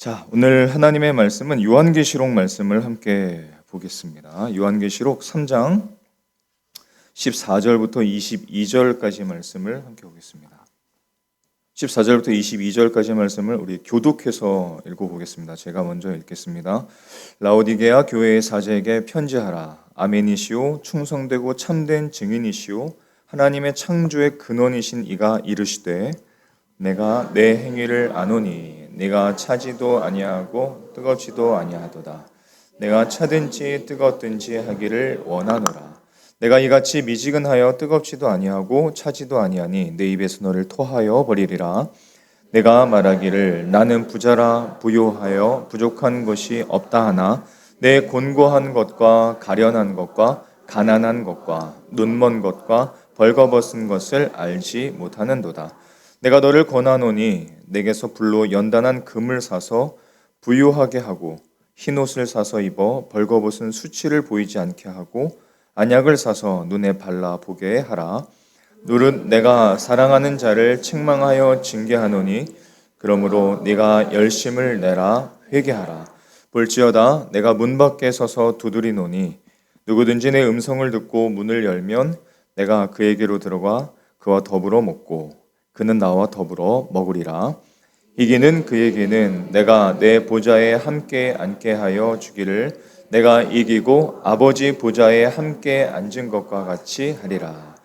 자, 오늘 하나님의 말씀은 요한계시록 말씀을 함께 보겠습니다. 요한계시록 3장 14절부터 22절까지 말씀을 함께 보겠습니다. 14절부터 22절까지 말씀을 우리 교독해서 읽어보겠습니다. 제가 먼저 읽겠습니다. 라오디게아 교회의 사제에게 편지하라. 아멘이시오 충성되고 참된 증인이시오 하나님의 창조의 근원이신 이가 이르시되 내가 내 행위를 아노니 네가 차지도 아니하고 뜨겁지도 아니하도다. 내가 차든지 뜨겁든지 하기를 원하노라. 내가 이같이 미지근하여 뜨겁지도 아니하고 차지도 아니하니 내 입에서 너를 토하여 버리리라. 내가 말하기를 나는 부자라 부요하여 부족한 것이 없다 하나 내 곤고한 것과 가련한 것과 가난한 것과 눈먼 것과 벌거벗은 것을 알지 못하는도다. 내가 너를 권하노니 내게서 불로 연단한 금을 사서 부유하게 하고 흰옷을 사서 입어 벌거벗은 수치를 보이지 않게 하고 안약을 사서 눈에 발라 보게 하라. 누릇 내가 사랑하는 자를 책망하여 징계하노니 그러므로 네가 열심을 내라 회개하라. 볼지어다 내가 문 밖에 서서 두드리노니 누구든지 내 음성을 듣고 문을 열면 내가 그에게로 들어가 그와 더불어 먹고 그는 나와 더불어 먹으리라. 이기는 그에게는 내가 내 보좌에 함께 앉게 하여 주기를 내가 이기고 아버지 보좌에 함께 앉은 것과 같이 하리라.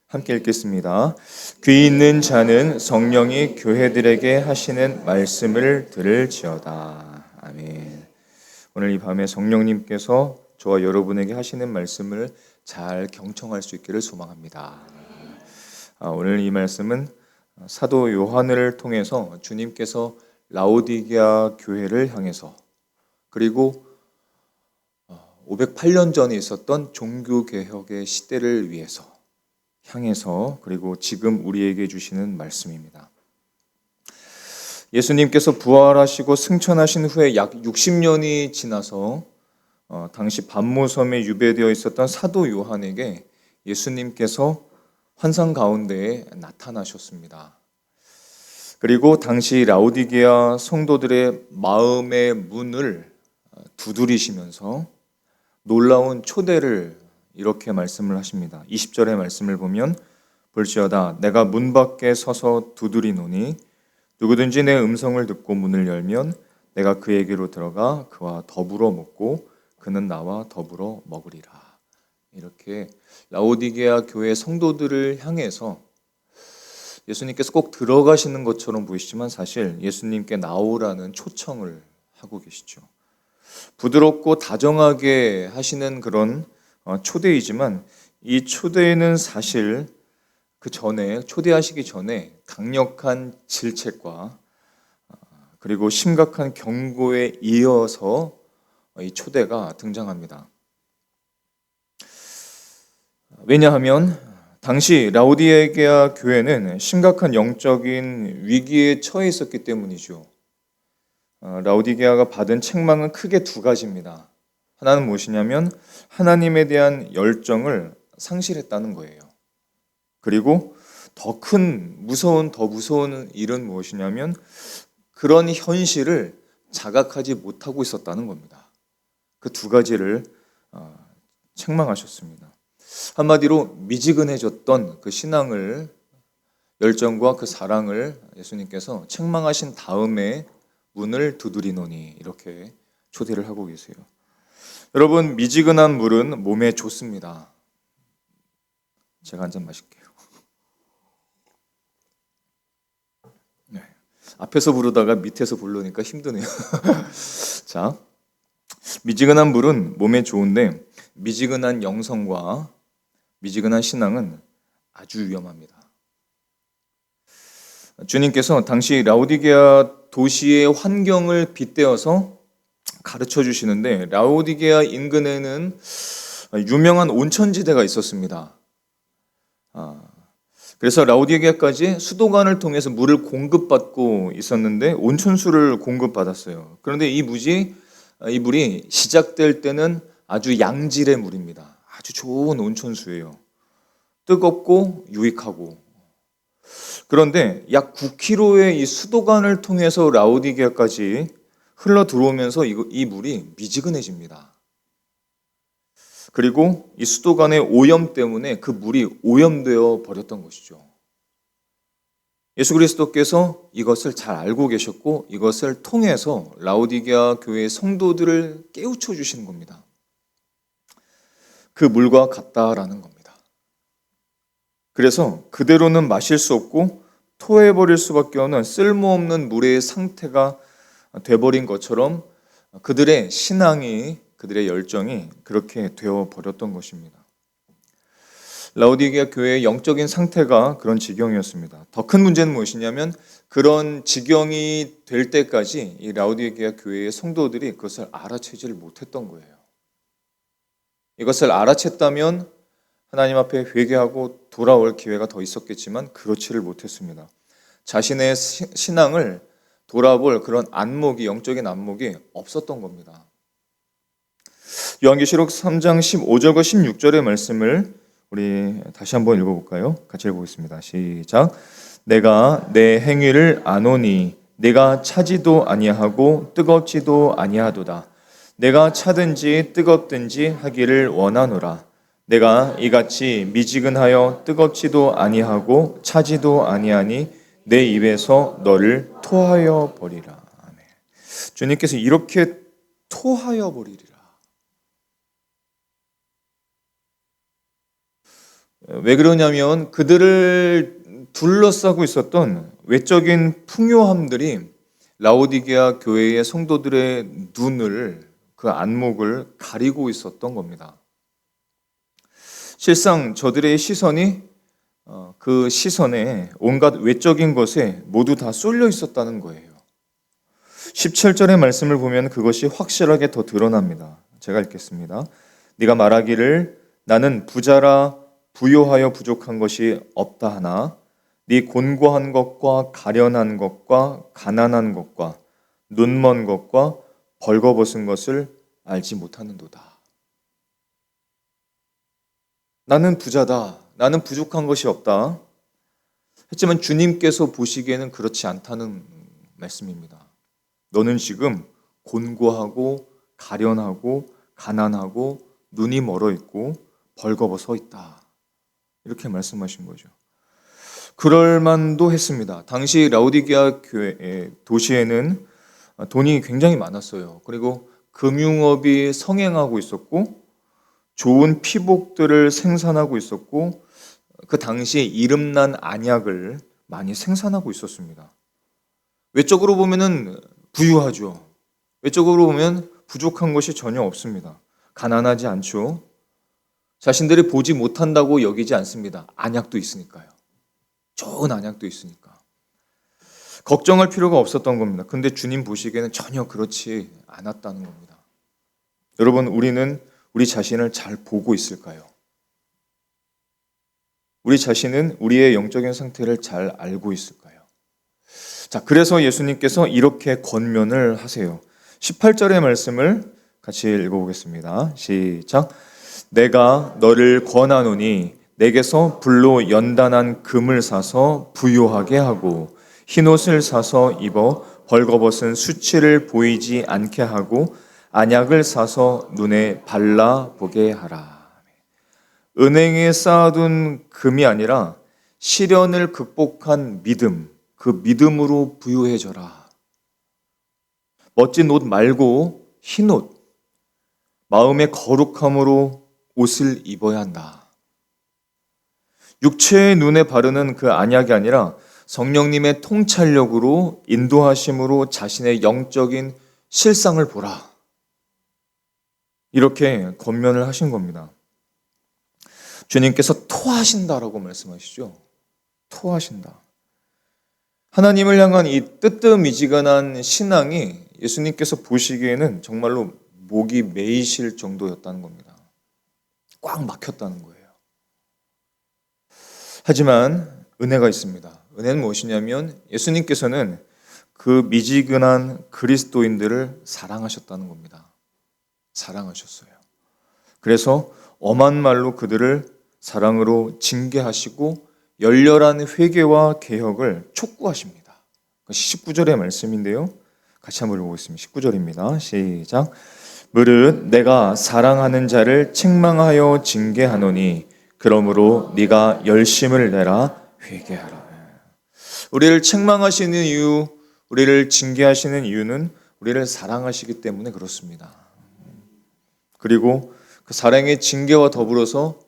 함께 읽겠습니다. 귀 있는 자는 성령이 교회들에게 하시는 말씀을 들을지어다. 아멘. 오늘 이 밤에 성령님께서 저와 여러분에게 하시는 말씀을 잘 경청할 수 있기를 소망합니다. 오늘 이 말씀은 사도 요한을 통해서 주님께서 라오디게아 교회를 향해서 그리고 508년 전에 있었던 종교개혁의 시대를 위해서 향해서 그리고 지금 우리에게 주시는 말씀입니다. 예수님께서 부활하시고 승천하신 후에 약 60년이 지나서 당시 반모섬에 유배되어 있었던 사도 요한에게 예수님께서 환상 가운데에 나타나셨습니다. 그리고 당시 라오디게아 성도들의 마음의 문을 두드리시면서 놀라운 초대를 이렇게 말씀을 하십니다. 20절의 말씀을 보면 볼지어다 내가 문 밖에 서서 두드리노니 누구든지 내 음성을 듣고 문을 열면 내가 그에게로 들어가 그와 더불어 먹고 그는 나와 더불어 먹으리라. 이렇게 라오디게아 교회 성도들을 향해서 예수님께서 꼭 들어가시는 것처럼 보이시지만 사실 예수님께 나오라는 초청을 하고 계시죠. 부드럽고 다정하게 하시는 그런 초대이지만 이 초대는 사실 그 전에 초대하시기 전에 강력한 질책과 그리고 심각한 경고에 이어서 이 초대가 등장합니다. 왜냐하면 당시 라오디게아 교회는 심각한 영적인 위기에 처해 있었기 때문이죠. 라오디게아가 받은 책망은 크게 두 가지입니다. 하나는 무엇이냐면 하나님에 대한 열정을 상실했다는 거예요. 그리고 더 무서운 일은 무엇이냐면 그런 현실을 자각하지 못하고 있었다는 겁니다. 그 두 가지를 책망하셨습니다. 한마디로 미지근해졌던 그 신앙을 열정과 그 사랑을 예수님께서 책망하신 다음에 문을 두드리노니 이렇게 초대를 하고 계세요. 여러분 미지근한 물은 몸에 좋습니다. 제가 한 잔 마실게요. 네. 앞에서 부르다가 밑에서 부르니까 힘드네요. 자, 미지근한 물은 몸에 좋은데 미지근한 영성과 미지근한 신앙은 아주 위험합니다. 주님께서 당시 라오디게아 도시의 환경을 빗대어서 가르쳐 주시는데 라오디게아 인근에는 유명한 온천지대가 있었습니다. 그래서 라오디게아까지 수도관을 통해서 물을 공급받고 있었는데 온천수를 공급받았어요. 그런데 이 물이 시작될 때는 아주 양질의 물입니다. 아주 좋은 온천수예요. 뜨겁고 유익하고. 그런데 약 9km의 이 수도관을 통해서 라오디게아까지 흘러 들어오면서 이 물이 미지근해집니다. 그리고 이 수도관의 오염 때문에 그 물이 오염되어 버렸던 것이죠. 예수 그리스도께서 이것을 잘 알고 계셨고 이것을 통해서 라오디게아 교회의 성도들을 깨우쳐 주시는 겁니다. 그 물과 같다라는 겁니다. 그래서 그대로는 마실 수 없고 토해버릴 수밖에 없는 쓸모없는 물의 상태가 돼버린 것처럼 그들의 신앙이, 그들의 열정이 그렇게 되어버렸던 것입니다. 라오디게아 교회의 영적인 상태가 그런 지경이었습니다. 더 큰 문제는 무엇이냐면 그런 지경이 될 때까지 이 라오디게아 교회의 성도들이 그것을 알아채지를 못했던 거예요. 이것을 알아챘다면 하나님 앞에 회개하고 돌아올 기회가 더 있었겠지만 그렇지를 못했습니다. 자신의 신앙을 돌아볼 그런 안목이, 영적인 안목이 없었던 겁니다. 요한계시록 3장 15절과 16절의 말씀을 우리 다시 한번 읽어볼까요? 같이 읽어보겠습니다. 시작. 내가 내 행위를 아노니 내가 차지도 아니하고 뜨겁지도 아니하도다. 내가 차든지 뜨겁든지 하기를 원하노라. 내가 이같이 미지근하여 뜨겁지도 아니하고 차지도 아니하니 내 입에서 너를 토하여 버리라. 아멘. 주님께서 이렇게 토하여 버리리라. 왜 그러냐면 그들을 둘러싸고 있었던 외적인 풍요함들이 라오디게아 교회의 성도들의 눈을, 그 안목을 가리고 있었던 겁니다. 실상 저들의 시선이 그 시선에 온갖 외적인 것에 모두 다 쏠려 있었다는 거예요. 17절의 말씀을 보면 그것이 확실하게 더 드러납니다. 제가 읽겠습니다. 네가 말하기를 나는 부자라 부요하여 부족한 것이 없다 하나 네 곤고한 것과 가련한 것과 가난한 것과 눈먼 것과 벌거벗은 것을 알지 못하는도다. 나는 부자다. 나는 부족한 것이 없다. 했지만 주님께서 보시기에는 그렇지 않다는 말씀입니다. 너는 지금 곤고하고 가련하고 가난하고 눈이 멀어 있고 벌거벗어 있다. 이렇게 말씀하신 거죠. 그럴 만도 했습니다. 당시 라오디게아 교회 도시에는 돈이 굉장히 많았어요. 그리고 금융업이 성행하고 있었고 좋은 피복들을 생산하고 있었고 그 당시에 이름난 안약을 많이 생산하고 있었습니다. 외적으로 보면은 부유하죠. 외적으로 보면 부족한 것이 전혀 없습니다. 가난하지 않죠. 자신들이 보지 못한다고 여기지 않습니다. 안약도 있으니까요. 좋은 안약도 있으니까. 걱정할 필요가 없었던 겁니다. 근데 주님 보시기에는 전혀 그렇지 않았다는 겁니다. 여러분, 우리는 우리 자신을 잘 보고 있을까요? 우리 자신은 우리의 영적인 상태를 잘 알고 있을까요? 자, 그래서 예수님께서 이렇게 권면을 하세요. 18절의 말씀을 같이 읽어보겠습니다. 시작. 내가 너를 권하노니 내게서 불로 연단한 금을 사서 부요하게 하고 흰옷을 사서 입어 벌거벗은 수치를 보이지 않게 하고 안약을 사서 눈에 발라보게 하라. 은행에 쌓아둔 금이 아니라 시련을 극복한 믿음, 그 믿음으로 부유해져라. 멋진 옷 말고 흰옷, 마음의 거룩함으로 옷을 입어야 한다. 육체의 눈에 바르는 그 안약이 아니라 성령님의 통찰력으로 인도하심으로 자신의 영적인 실상을 보라. 이렇게 권면을 하신 겁니다. 주님께서 토하신다라고 말씀하시죠. 토하신다. 하나님을 향한 이 뜨뜻미지근한 신앙이 예수님께서 보시기에는 정말로 목이 메이실 정도였다는 겁니다. 꽉 막혔다는 거예요. 하지만 은혜가 있습니다. 은혜는 무엇이냐면 예수님께서는 그 미지근한 그리스도인들을 사랑하셨다는 겁니다. 사랑하셨어요. 그래서 엄한 말로 그들을 사랑으로 징계하시고 열렬한 회개와 개혁을 촉구하십니다. 19절의 말씀인데요. 같이 한번 읽어보겠습니다. 19절입니다. 시작. 무릇 내가 사랑하는 자를 책망하여 징계하노니 그러므로 네가 열심을 내라 회개하라. 우리를 책망하시는 이유, 우리를 징계하시는 이유는 우리를 사랑하시기 때문에 그렇습니다. 그리고 그 사랑의 징계와 더불어서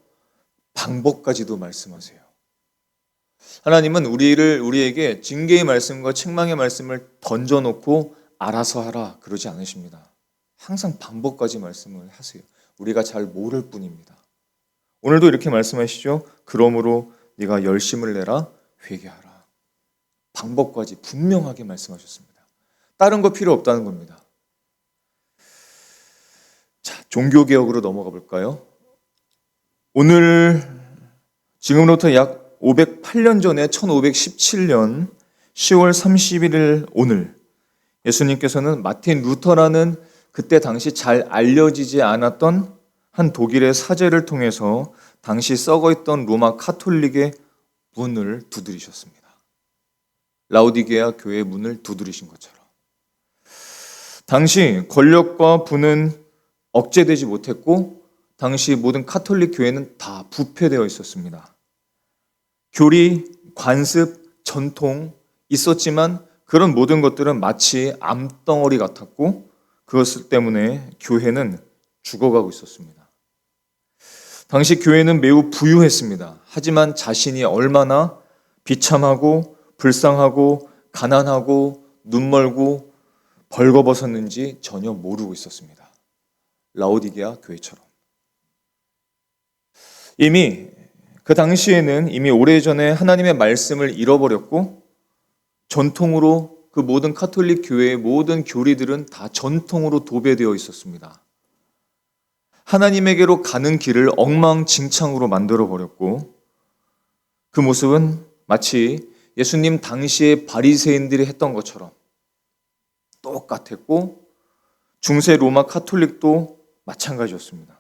방법까지도 말씀하세요. 하나님은 우리에게 징계의 말씀과 책망의 말씀을 던져놓고 알아서 하라 그러지 않으십니다. 항상 방법까지 말씀을 하세요. 우리가 잘 모를 뿐입니다. 오늘도 이렇게 말씀하시죠. 그러므로 네가 열심을 내라 회개하라. 방법까지 분명하게 말씀하셨습니다. 다른 거 필요 없다는 겁니다. 자, 종교개혁으로 넘어가 볼까요? 오늘 지금으로부터 약 508년 전에 1517년 10월 31일 오늘 예수님께서는 마틴 루터라는 그때 당시 잘 알려지지 않았던 한 독일의 사제를 통해서 당시 썩어있던 로마 카톨릭의 문을 두드리셨습니다. 라오디게아 교회의 문을 두드리신 것처럼. 당시 권력과 부는 억제되지 못했고 당시 모든 카톨릭 교회는 다 부패되어 있었습니다. 교리, 관습, 전통 있었지만 그런 모든 것들은 마치 암덩어리 같았고 그것 때문에 교회는 죽어가고 있었습니다. 당시 교회는 매우 부유했습니다. 하지만 자신이 얼마나 비참하고 불쌍하고 가난하고 눈멀고 벌거벗었는지 전혀 모르고 있었습니다. 라오디게아 교회처럼. 이미 그 당시에는 이미 오래전에 하나님의 말씀을 잃어버렸고 전통으로 그 모든 카톨릭 교회의 모든 교리들은 다 전통으로 도배되어 있었습니다. 하나님에게로 가는 길을 엉망진창으로 만들어버렸고 그 모습은 마치 예수님 당시의 바리새인들이 했던 것처럼 똑같았고 중세 로마 카톨릭도 마찬가지였습니다.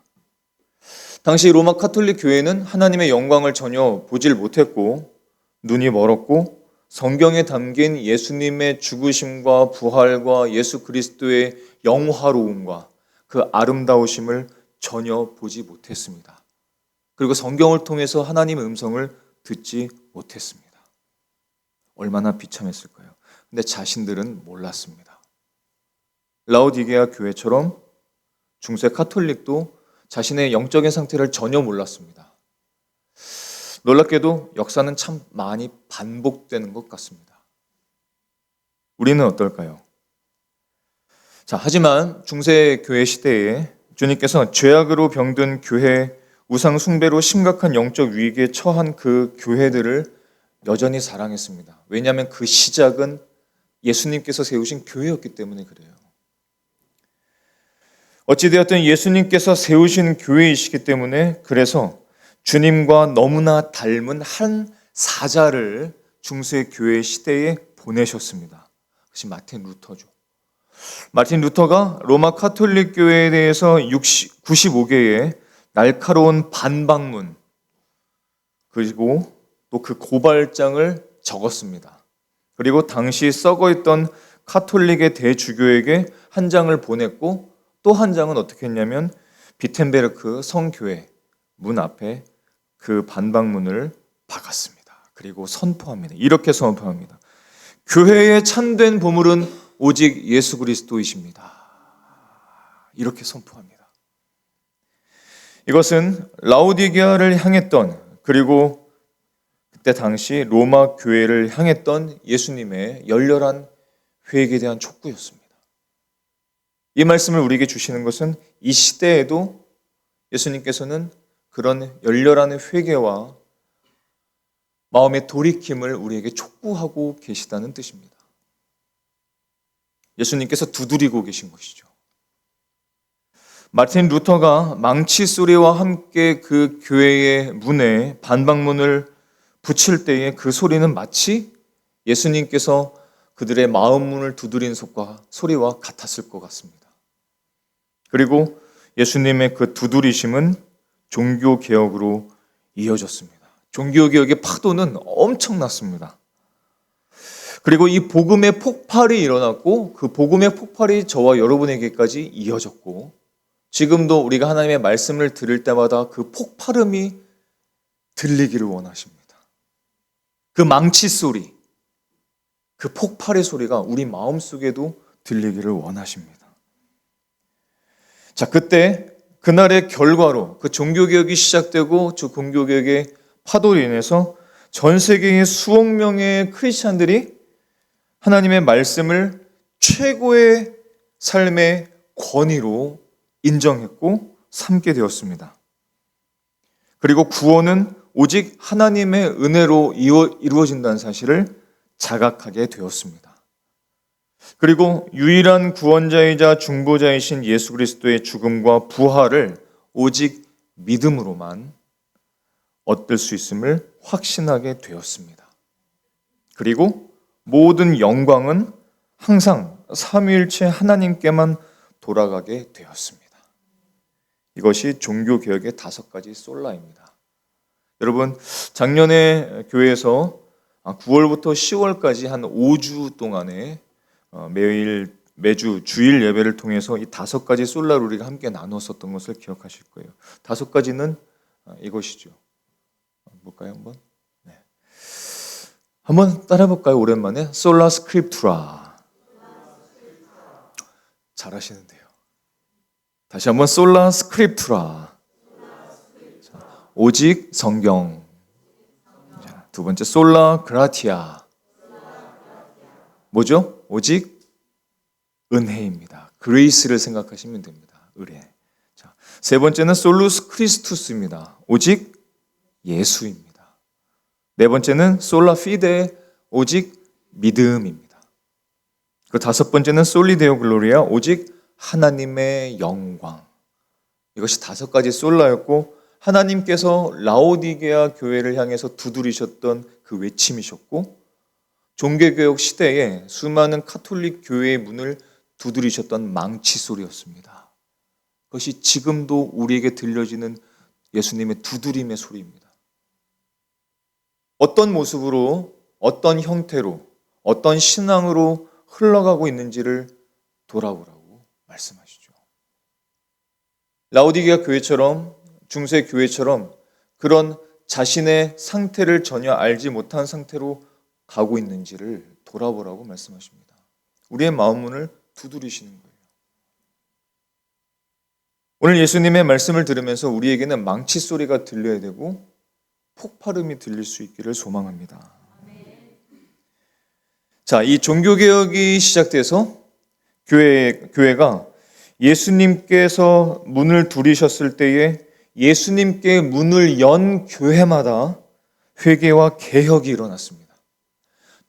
당시 로마 카톨릭 교회는 하나님의 영광을 전혀 보질 못했고 눈이 멀었고 성경에 담긴 예수님의 죽으심과 부활과 예수 그리스도의 영화로움과 그 아름다우심을 전혀 보지 못했습니다. 그리고 성경을 통해서 하나님의 음성을 듣지 못했습니다. 얼마나 비참했을까요? 근데 자신들은 몰랐습니다. 라오디게아 교회처럼 중세 카톨릭도 자신의 영적인 상태를 전혀 몰랐습니다. 놀랍게도 역사는 참 많이 반복되는 것 같습니다. 우리는 어떨까요? 자, 하지만 중세 교회 시대에 주님께서 죄악으로 병든 교회, 우상 숭배로 심각한 영적 위기에 처한 그 교회들을 여전히 사랑했습니다. 왜냐하면 그 시작은 예수님께서 세우신 교회였기 때문에 그래요. 어찌되었든 예수님께서 세우신 교회이시기 때문에 그래서 주님과 너무나 닮은 한 사자를 중세 교회 시대에 보내셨습니다. 그것이 마틴 루터죠. 마틴 루터가 로마 카톨릭 교회에 대해서 95개의 날카로운 반박문 그리고 또 그 고발장을 적었습니다. 그리고 당시 썩어있던 카톨릭의 대주교에게 한 장을 보냈고 또 한 장은 어떻게 했냐면 비텐베르크 성교회 문 앞에 그 반박문을 박았습니다. 그리고 선포합니다. 이렇게 선포합니다. 교회의 참된 보물은 오직 예수 그리스도이십니다. 이렇게 선포합니다. 이것은 라오디게아를 향했던 그리고 그때 당시 로마 교회를 향했던 예수님의 열렬한 회개에 대한 촉구였습니다. 이 말씀을 우리에게 주시는 것은 이 시대에도 예수님께서는 그런 열렬한 회개와 마음의 돌이킴을 우리에게 촉구하고 계시다는 뜻입니다. 예수님께서 두드리고 계신 것이죠. 마틴 루터가 망치 소리와 함께 그 교회의 문에 반박문을 붙일 때의 그 소리는 마치 예수님께서 그들의 마음 문을 두드린 소리와 같았을 것 같습니다. 그리고 예수님의 그 두드리심은 종교개혁으로 이어졌습니다. 종교개혁의 파도는 엄청났습니다. 그리고 이 복음의 폭발이 일어났고 그 복음의 폭발이 저와 여러분에게까지 이어졌고 지금도 우리가 하나님의 말씀을 들을 때마다 그 폭발음이 들리기를 원하십니다. 그 망치 소리, 그 폭발의 소리가 우리 마음속에도 들리기를 원하십니다. 자, 그날의 결과로 그 종교개혁이 시작되고 저 종교개혁의 파도로 인해서 전 세계의 수억 명의 크리스찬들이 하나님의 말씀을 최고의 삶의 권위로 인정했고 삼게 되었습니다. 그리고 구원은 오직 하나님의 은혜로 이루어진다는 사실을 자각하게 되었습니다. 그리고 유일한 구원자이자 중보자이신 예수 그리스도의 죽음과 부활을 오직 믿음으로만 얻을 수 있음을 확신하게 되었습니다. 그리고 모든 영광은 항상 삼위일체 하나님께만 돌아가게 되었습니다. 이것이 종교개혁의 5가지 솔라입니다. 여러분, 작년에 교회에서 9월부터 10월까지 한 5주 동안에 매주 주일 예배를 통해서 이 5가지 솔라를 우리가 함께 나눴었던 것을 기억하실 거예요. 5가지는 이것이죠. 볼까요, 한번? 네. 한번 따라해볼까요, 오랜만에? 솔라 스크립투라. 잘하시는데요. 다시 한번 솔라 스크립투라. 자, 오직 성경. 자, 2번째 솔라 그라티아. 뭐죠? 오직 은혜입니다. 그레이스를 생각하시면 됩니다. 은혜. 자, 3번째는 솔루스 크리스투스입니다. 오직 예수입니다. 4번째는 솔라 피데, 오직 믿음입니다. 그 5번째는 솔리데오 글로리아, 오직 하나님의 영광. 이것이 5가지 솔라였고 하나님께서 라오디게아 교회를 향해서 두드리셨던 그 외침이셨고 종교개혁 시대에 수많은 카톨릭 교회의 문을 두드리셨던 망치 소리였습니다. 그것이 지금도 우리에게 들려지는 예수님의 두드림의 소리입니다. 어떤 모습으로, 어떤 형태로, 어떤 신앙으로 흘러가고 있는지를 돌아보라고 말씀하시죠. 라오디게아 교회처럼, 중세 교회처럼 그런 자신의 상태를 전혀 알지 못한 상태로 가고 있는지를 돌아보라고 말씀하십니다. 우리의 마음 문을 두드리시는 거예요. 오늘 예수님의 말씀을 들으면서 우리에게는 망치 소리가 들려야 되고 폭발음이 들릴 수 있기를 소망합니다. 자, 이 종교개혁이 시작돼서 교회가 예수님께서 문을 두드리셨을 때에 예수님께 문을 연 교회마다 회개와 개혁이 일어났습니다.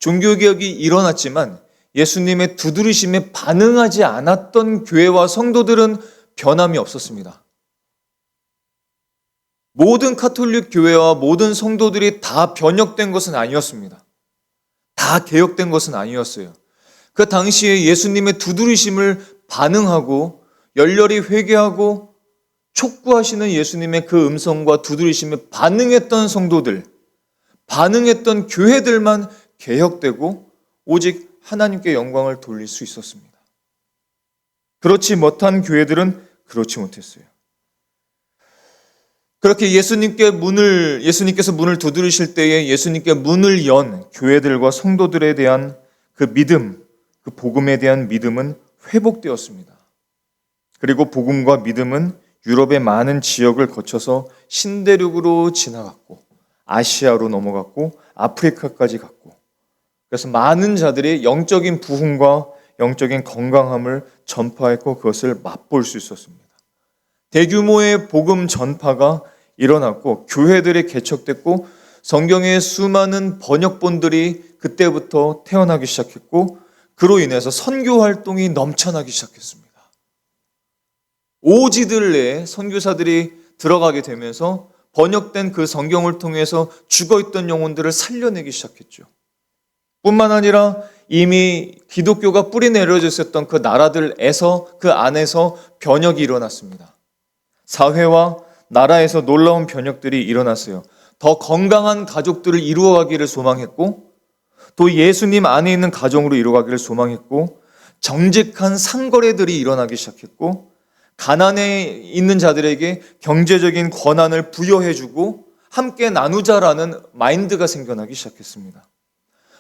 종교개혁이 일어났지만 예수님의 두드리심에 반응하지 않았던 교회와 성도들은 변함이 없었습니다. 모든 카톨릭 교회와 모든 성도들이 다 변혁된 것은 아니었습니다. 다 개혁된 것은 아니었어요. 그 당시에 예수님의 두드리심을 반응하고 열렬히 회개하고 촉구하시는 예수님의 그 음성과 두드리심에 반응했던 성도들, 반응했던 교회들만 개혁되고 오직 하나님께 영광을 돌릴 수 있었습니다. 그렇지 못한 교회들은 그렇지 못했어요. 그렇게 예수님께서 문을 두드리실 때에 예수님께 문을 연 교회들과 성도들에 대한 그 믿음, 그 복음에 대한 믿음은 회복되었습니다. 그리고 복음과 믿음은 유럽의 많은 지역을 거쳐서 신대륙으로 지나갔고 아시아로 넘어갔고 아프리카까지 갔고 그래서 많은 자들이 영적인 부흥과 영적인 건강함을 전파했고 그것을 맛볼 수 있었습니다. 대규모의 복음 전파가 일어났고 교회들이 개척됐고 성경의 수많은 번역본들이 그때부터 태어나기 시작했고 그로 인해서 선교 활동이 넘쳐나기 시작했습니다. 오지들 내에 선교사들이 들어가게 되면서 번역된 그 성경을 통해서 죽어있던 영혼들을 살려내기 시작했죠. 뿐만 아니라 이미 기독교가 뿌리 내려져 있었던 그 나라들에서 그 안에서 변혁이 일어났습니다. 사회와 나라에서 놀라운 변혁들이 일어났어요. 더 건강한 가족들을 이루어가기를 소망했고 또 예수님 안에 있는 가정으로 이루어가기를 소망했고, 정직한 상거래들이 일어나기 시작했고, 가난에 있는 자들에게 경제적인 권한을 부여해주고 함께 나누자라는 마인드가 생겨나기 시작했습니다.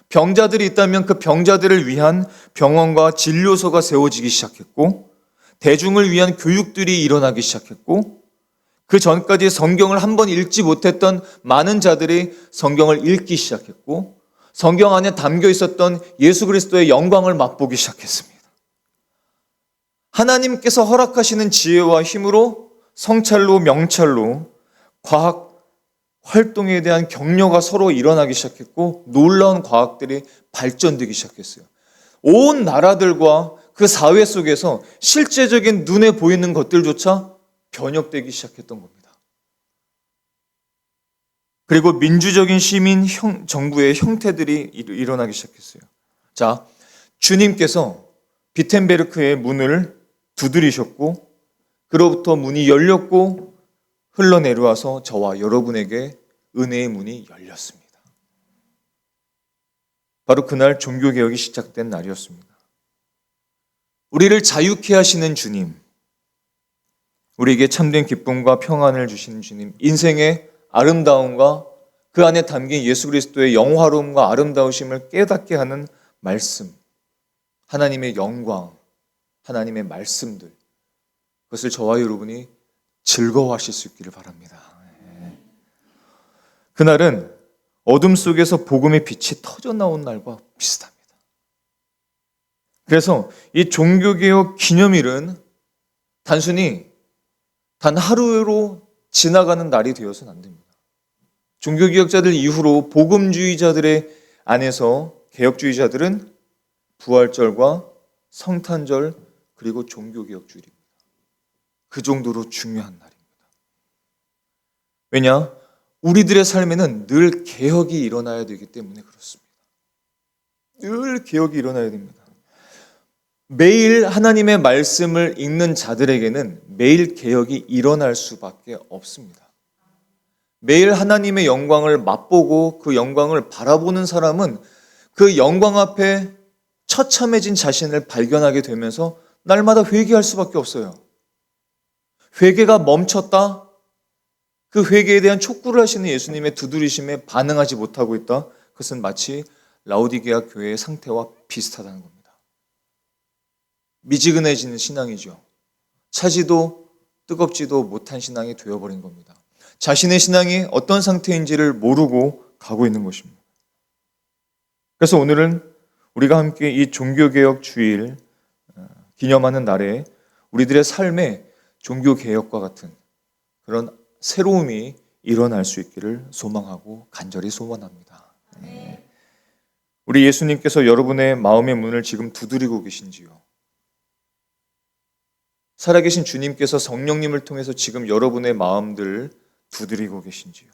병자들이 있다면 그 병자들을 위한 병원과 진료소가 세워지기 시작했고, 대중을 위한 교육들이 일어나기 시작했고, 그 전까지 성경을 한 번 읽지 못했던 많은 자들이 성경을 읽기 시작했고, 성경 안에 담겨 있었던 예수 그리스도의 영광을 맛보기 시작했습니다. 하나님께서 허락하시는 지혜와 힘으로 성찰로 명찰로 과학 활동에 대한 격려가 서로 일어나기 시작했고, 놀라운 과학들이 발전되기 시작했어요. 온 나라들과 그 사회 속에서 실제적인 눈에 보이는 것들조차 변혁되기 시작했던 겁니다. 그리고 민주적인 시민 정부의 형태들이 일어나기 시작했어요. 자, 주님께서 비텐베르크의 문을 두드리셨고, 그로부터 문이 열렸고 흘러내려와서 저와 여러분에게 은혜의 문이 열렸습니다. 바로 그날 종교개혁이 시작된 날이었습니다. 우리를 자유케 하시는 주님, 우리에게 참된 기쁨과 평안을 주시는 주님, 인생의 아름다움과 그 안에 담긴 예수 그리스도의 영화로움과 아름다우심을 깨닫게 하는 말씀, 하나님의 영광, 하나님의 말씀들, 그것을 저와 여러분이 즐거워하실 수 있기를 바랍니다. 그날은 어둠 속에서 복음의 빛이 터져나온 날과 비슷합니다. 그래서 이 종교개혁 기념일은 단순히 단 하루로 지나가는 날이 되어서는 안 됩니다. 종교개혁자들 이후로 복음주의자들의 안에서 개혁주의자들은 부활절과 성탄절 그리고 종교개혁주일입니다. 그 정도로 중요한 날입니다. 왜냐? 우리들의 삶에는 늘 개혁이 일어나야 되기 때문에 그렇습니다. 늘 개혁이 일어나야 됩니다. 매일 하나님의 말씀을 읽는 자들에게는 매일 개혁이 일어날 수밖에 없습니다. 매일 하나님의 영광을 맛보고 그 영광을 바라보는 사람은 그 영광 앞에 처참해진 자신을 발견하게 되면서 날마다 회개할 수밖에 없어요. 회개가 멈췄다? 그 회개에 대한 촉구를 하시는 예수님의 두드리심에 반응하지 못하고 있다? 그것은 마치 라오디게아 교회의 상태와 비슷하다는 겁니다. 미지근해지는 신앙이죠. 차지도 뜨겁지도 못한 신앙이 되어버린 겁니다. 자신의 신앙이 어떤 상태인지를 모르고 가고 있는 것입니다. 그래서 오늘은 우리가 함께 이 종교개혁 주일 기념하는 날에 우리들의 삶에 종교개혁과 같은 그런 새로움이 일어날 수 있기를 소망하고 간절히 소원합니다. 우리 예수님께서 여러분의 마음의 문을 지금 두드리고 계신지요? 살아계신 주님께서 성령님을 통해서 지금 여러분의 마음들을 두드리고 계신지요?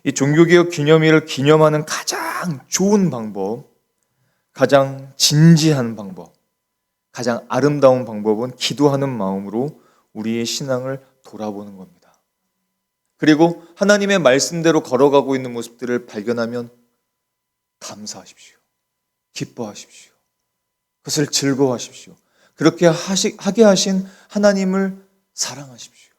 이 종교개혁 기념일을 기념하는 가장 좋은 방법, 가장 진지한 방법, 가장 아름다운 방법은 기도하는 마음으로 우리의 신앙을 돌아보는 겁니다. 그리고 하나님의 말씀대로 걸어가고 있는 모습들을 발견하면 감사하십시오. 기뻐하십시오. 그것을 즐거워하십시오. 그렇게 하게 하신 하나님을 사랑하십시오.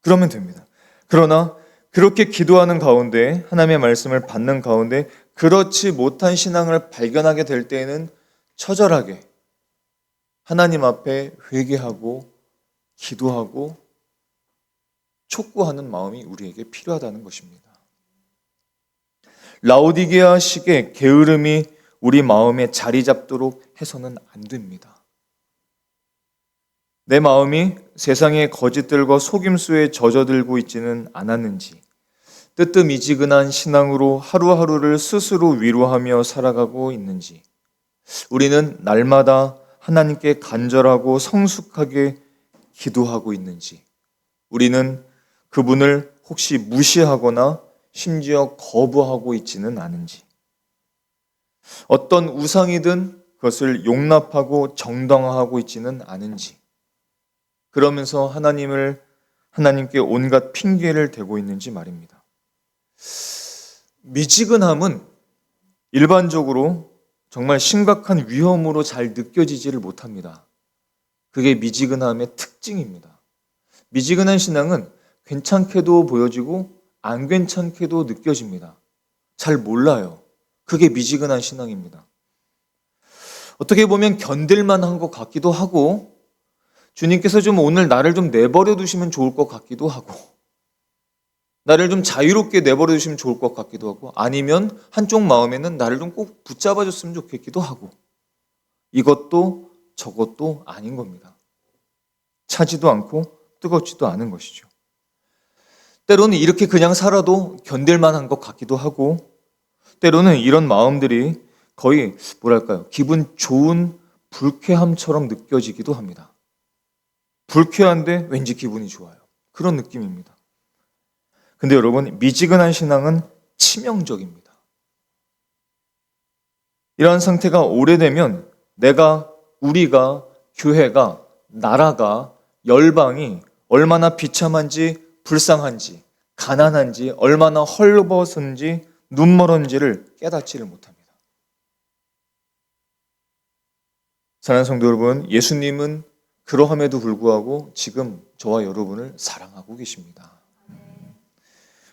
그러면 됩니다. 그러나 그렇게 기도하는 가운데, 하나님의 말씀을 받는 가운데 그렇지 못한 신앙을 발견하게 될 때에는 처절하게 하나님 앞에 회개하고 기도하고 촉구하는 마음이 우리에게 필요하다는 것입니다. 라오디게아식의 게으름이 우리 마음에 자리 잡도록 해서는 안 됩니다. 내 마음이 세상의 거짓들과 속임수에 젖어들고 있지는 않았는지, 뜨뜻미지근한 신앙으로 하루하루를 스스로 위로하며 살아가고 있는지, 우리는 날마다 하나님께 간절하고 성숙하게 기도하고 있는지, 우리는 그분을 혹시 무시하거나 심지어 거부하고 있지는 않은지, 어떤 우상이든 그것을 용납하고 정당화하고 있지는 않은지, 그러면서 하나님께 온갖 핑계를 대고 있는지 말입니다. 미지근함은 일반적으로 정말 심각한 위험으로 잘 느껴지지를 못합니다. 그게 미지근함의 특징입니다. 미지근한 신앙은 괜찮게도 보여지고 안 괜찮게도 느껴집니다. 잘 몰라요. 그게 미지근한 신앙입니다. 어떻게 보면 견딜만한 것 같기도 하고, 주님께서 좀 오늘 나를 좀 내버려 두시면 좋을 것 같기도 하고, 나를 좀 자유롭게 내버려 두시면 좋을 것 같기도 하고, 아니면 한쪽 마음에는 나를 좀 꼭 붙잡아 줬으면 좋겠기도 하고, 이것도 저것도 아닌 겁니다. 차지도 않고 뜨겁지도 않은 것이죠. 때로는 이렇게 그냥 살아도 견딜만한 것 같기도 하고, 때로는 이런 마음들이 거의 뭐랄까요, 기분 좋은 불쾌함처럼 느껴지기도 합니다. 불쾌한데 왠지 기분이 좋아요. 그런 느낌입니다. 근데 여러분, 미지근한 신앙은 치명적입니다. 이러한 상태가 오래되면 우리가, 교회가, 나라가, 열방이 얼마나 비참한지, 불쌍한지, 가난한지, 얼마나 헐벗은지, 눈멀은지를 깨닫지를 못합니다. 사랑하는 성도 여러분, 예수님은 그러함에도 불구하고 지금 저와 여러분을 사랑하고 계십니다.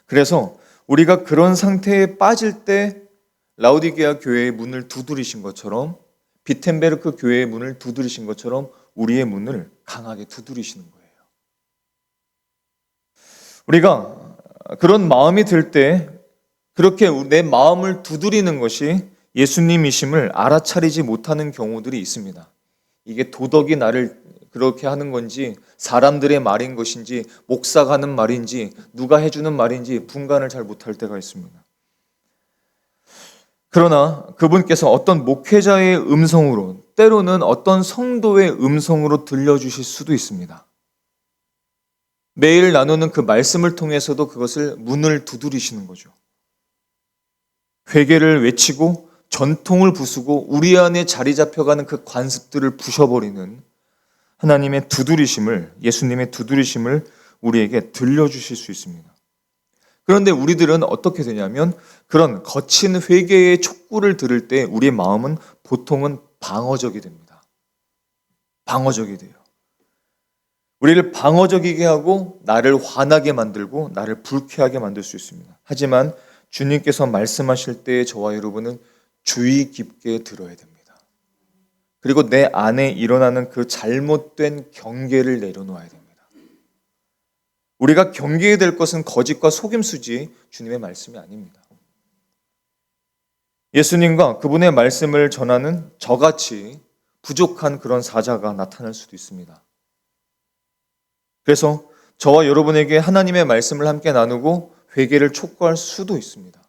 그래서 우리가 그런 상태에 빠질 때 라우디게아 교회의 문을 두드리신 것처럼, 비텐베르크 교회의 문을 두드리신 것처럼 우리의 문을 강하게 두드리시는 거예요. 우리가 그런 마음이 들 때 그렇게 내 마음을 두드리는 것이 예수님이심을 알아차리지 못하는 경우들이 있습니다. 이게 도덕이 나를 그렇게 하는 건지, 사람들의 말인 것인지, 목사가 하는 말인지, 누가 해주는 말인지 분간을 잘 못할 때가 있습니다. 그러나 그분께서 어떤 목회자의 음성으로, 때로는 어떤 성도의 음성으로 들려주실 수도 있습니다. 매일 나누는 그 말씀을 통해서도 그것을 문을 두드리시는 거죠. 회개를 외치고 전통을 부수고 우리 안에 자리 잡혀가는 그 관습들을 부셔버리는 하나님의 두드리심을, 예수님의 두드리심을 우리에게 들려주실 수 있습니다. 그런데 우리들은 어떻게 되냐면, 그런 거친 회개의 촉구를 들을 때 우리의 마음은 보통은 방어적이 됩니다. 방어적이 돼요. 우리를 방어적이게 하고 나를 화나게 만들고 나를 불쾌하게 만들 수 있습니다. 하지만 주님께서 말씀하실 때 저와 여러분은 주의 깊게 들어야 됩니다. 그리고 내 안에 일어나는 그 잘못된 경계를 내려놓아야 됩니다. 우리가 경계해야 될 것은 거짓과 속임수지 주님의 말씀이 아닙니다. 예수님과 그분의 말씀을 전하는 저같이 부족한 그런 사자가 나타날 수도 있습니다. 그래서 저와 여러분에게 하나님의 말씀을 함께 나누고 회개를 촉구할 수도 있습니다.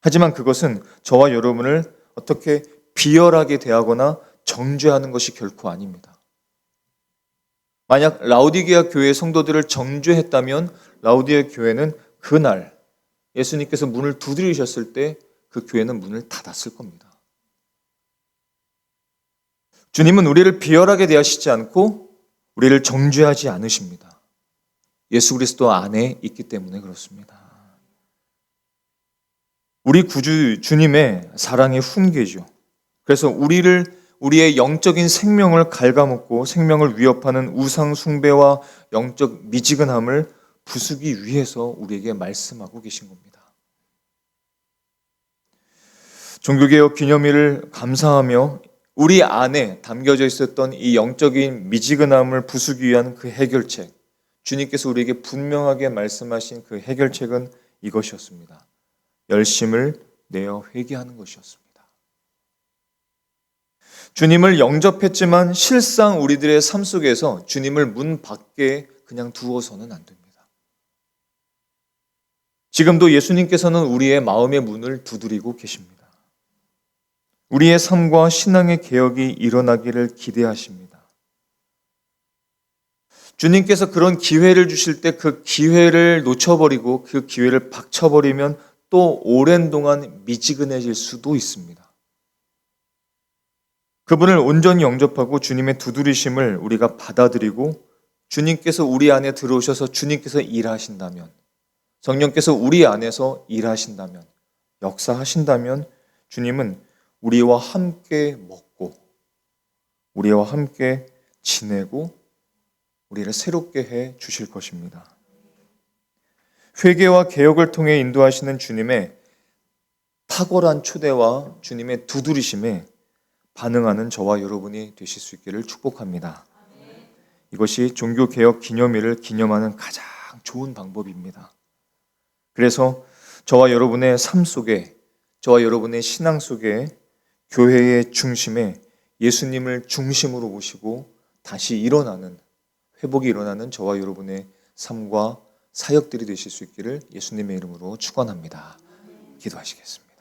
하지만 그것은 저와 여러분을 어떻게 비열하게 대하거나 정죄하는 것이 결코 아닙니다. 만약 라우디게아 교회 성도들을 정죄했다면 라우디게아 교회는 그날 예수님께서 문을 두드리셨을 때 그 교회는 문을 닫았을 겁니다. 주님은 우리를 비열하게 대하시지 않고 우리를 정죄하지 않으십니다. 예수 그리스도 안에 있기 때문에 그렇습니다. 우리 구주 주님의 사랑의 훈계죠. 그래서 우리의 영적인 생명을 갉아먹고 생명을 위협하는 우상 숭배와 영적 미지근함을 부수기 위해서 우리에게 말씀하고 계신 겁니다. 종교개혁 기념일을 감사하며 우리 안에 담겨져 있었던 이 영적인 미지근함을 부수기 위한 그 해결책, 주님께서 우리에게 분명하게 말씀하신 그 해결책은 이것이었습니다. 열심을 내어 회개하는 것이었습니다. 주님을 영접했지만 실상 우리들의 삶 속에서 주님을 문 밖에 그냥 두어서는 안 됩니다. 지금도 예수님께서는 우리의 마음의 문을 두드리고 계십니다. 우리의 삶과 신앙의 개혁이 일어나기를 기대하십니다. 주님께서 그런 기회를 주실 때 그 기회를 놓쳐버리고 그 기회를 박쳐버리면 또 오랜 동안 미지근해질 수도 있습니다. 그분을 온전히 영접하고 주님의 두드리심을 우리가 받아들이고 주님께서 우리 안에 들어오셔서 주님께서 일하신다면 성령께서 우리 안에서 일하신다면, 역사하신다면 주님은 우리와 함께 먹고 우리와 함께 지내고 우리를 새롭게 해 주실 것입니다. 회개와 개혁을 통해 인도하시는 주님의 탁월한 초대와 주님의 두드리심에 반응하는 저와 여러분이 되실 수 있기를 축복합니다. 이것이 종교개혁 기념일을 기념하는 가장 좋은 방법입니다. 그래서 저와 여러분의 삶 속에, 저와 여러분의 신앙 속에 교회의 중심에 예수님을 중심으로 모시고 다시 일어나는, 회복이 일어나는 저와 여러분의 삶과 사역들이 되실 수 있기를 예수님의 이름으로 축원합니다. 기도하시겠습니다.